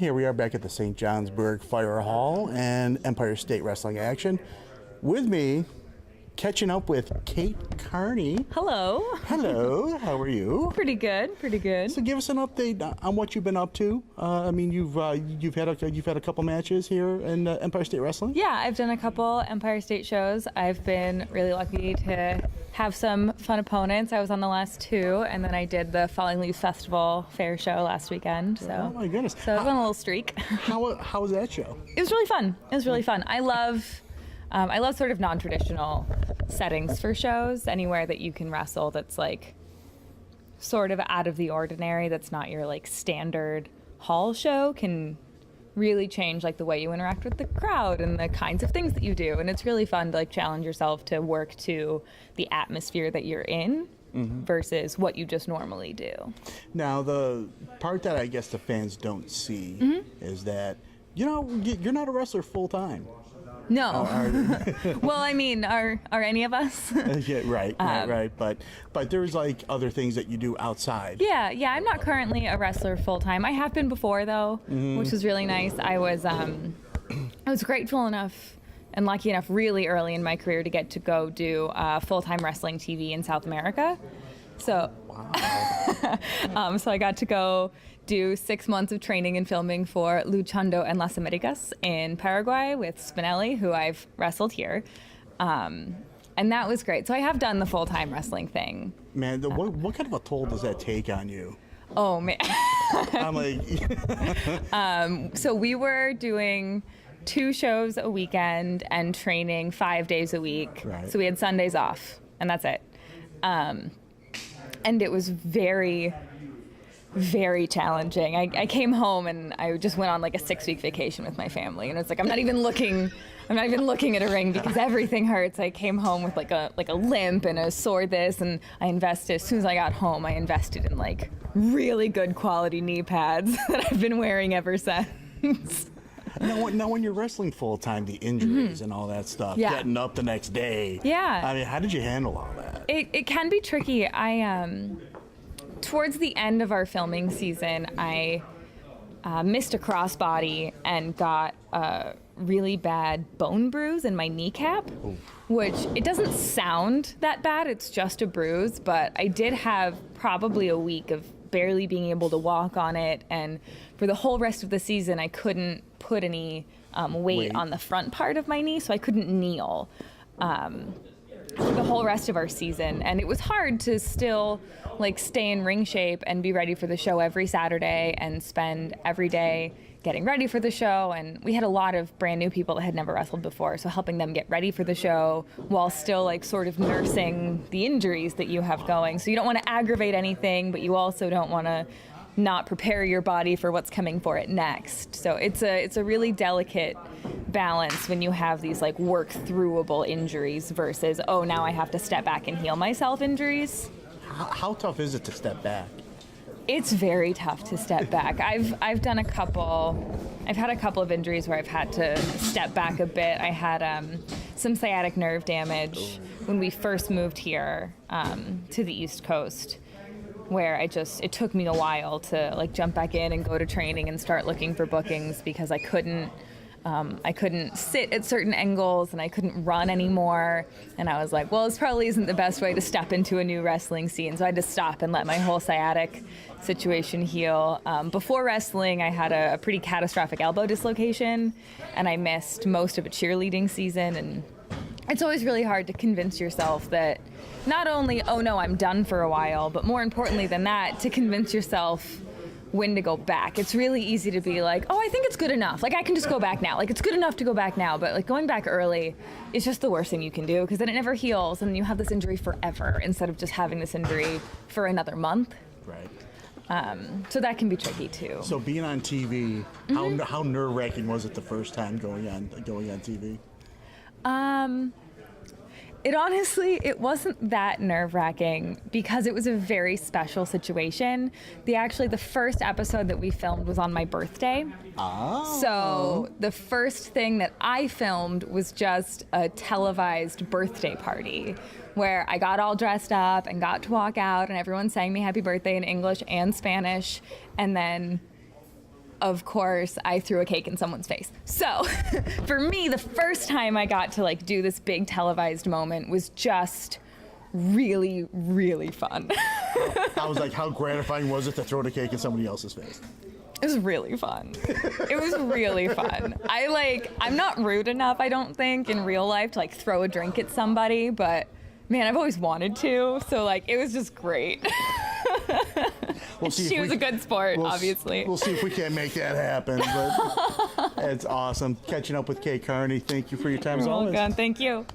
Here we are back at the St. Johnsburg Fire Hall and Empire State Wrestling action. With me, catching up with Kate Carney. Hello. Hello. How are you? Pretty good. Pretty good. So give us an update on what you've been up to. You've had a couple matches here in Empire State Wrestling. Yeah, I've done a couple Empire State shows. I've been really lucky to have some fun opponents. I was on the last two, and then I did the Falling Leaves Festival fair show last weekend. So, oh my goodness! So I've been on a little streak. How was that show? It was really fun. It was really fun. I love sort of non-traditional settings for shows. Anywhere that you can wrestle that's like sort of out of the ordinary, that's not your like standard hall show, can really change like the way you interact with the crowd and the kinds of things that you do. And it's really fun to like challenge yourself to work to the atmosphere that you're in versus what you just normally do. Now, the part that I guess the fans don't see is that, you're not a wrestler full time. No. Well, I mean, are any of us? Yeah, right. But there's like other things that you do outside. Yeah. I'm not currently a wrestler full time. I have been before though, which was really nice. I was grateful enough and lucky enough really early in my career to get to go do full-time wrestling TV in South America. So, wow. So I got to go do 6 months of training and filming for Luchando en las Americas in Paraguay with Spinelli, who I've wrestled here. And that was great. So I have done the full-time wrestling thing. Man, what kind of a toll does that take on you? Oh, man. I'm like... So we were doing 2 shows a weekend and training 5 days a week. Right. So we had Sundays off, and that's it. And it was very, very challenging. I came home and I just went on like a 6-week vacation with my family, and it's like I'm not even looking at a ring because everything hurts. I came home with like a limp and a sore this, and as soon as I got home, I invested in like really good quality knee pads that I've been wearing ever since. Now, when you're wrestling full time, the injuries and all that stuff, getting up the next day. Yeah. I mean, how did you handle all that? It can be tricky. Towards the end of our filming season, I missed a crossbody and got a really bad bone bruise in my kneecap, which it doesn't sound that bad. It's just a bruise, but I did have probably a week of barely being able to walk on it, and for the whole rest of the season I couldn't put any weight on the front part of my knee, so I couldn't kneel for the whole rest of our season. And it was hard to still like stay in ring shape and be ready for the show every Saturday and spend every day getting ready for the show. And we had a lot of brand new people that had never wrestled before, so helping them get ready for the show while still like sort of nursing the injuries that you have going. So you don't want to aggravate anything, but you also don't want to not prepare your body for what's coming for it next. So it's a really delicate balance when you have these like work throughable injuries versus, oh, now I have to step back and heal myself injuries. How tough is it to step back? It's very tough to step back. I've had a couple of injuries where I've had to step back a bit. I had some sciatic nerve damage when we first moved here to the East Coast, where it took me a while to like jump back in and go to training and start looking for bookings because I couldn't sit at certain angles and I couldn't run anymore. And I was like, well, this probably isn't the best way to step into a new wrestling scene. So I had to stop and let my whole sciatic situation heal. Before wrestling, I had a pretty catastrophic elbow dislocation, and I missed most of a cheerleading season. And it's always really hard to convince yourself that not only, oh no, I'm done for a while, but more importantly than that, to convince yourself when to go back. It's really easy to be like, oh, I think it's good enough. Like, I can just go back now. Like, it's good enough to go back now. But like going back early is just the worst thing you can do, because then it never heals and you have this injury forever instead of just having this injury for another month. Right. So that can be tricky too. So being on TV, how nerve-wracking was it the first time going on TV? It wasn't that nerve-wracking because it was a very special situation. The first episode that we filmed was on my birthday. Oh. So the first thing that I filmed was just a televised birthday party where I got all dressed up and got to walk out and everyone sang me happy birthday in English and Spanish. And then of course, I threw a cake in someone's face. So for me, the first time I got to like do this big televised moment was just really, really fun. I was like, how gratifying was it to throw the cake in somebody else's face? It was really fun. It was really fun. I'm not rude enough, I don't think, in real life to like throw a drink at somebody, but man, I've always wanted to, so like it was just great. She was a good sport, obviously. We'll see if we can't make that happen, but it's awesome. Catching up with Kate Carney. Thank you for your time as always. Welcome. Thank you.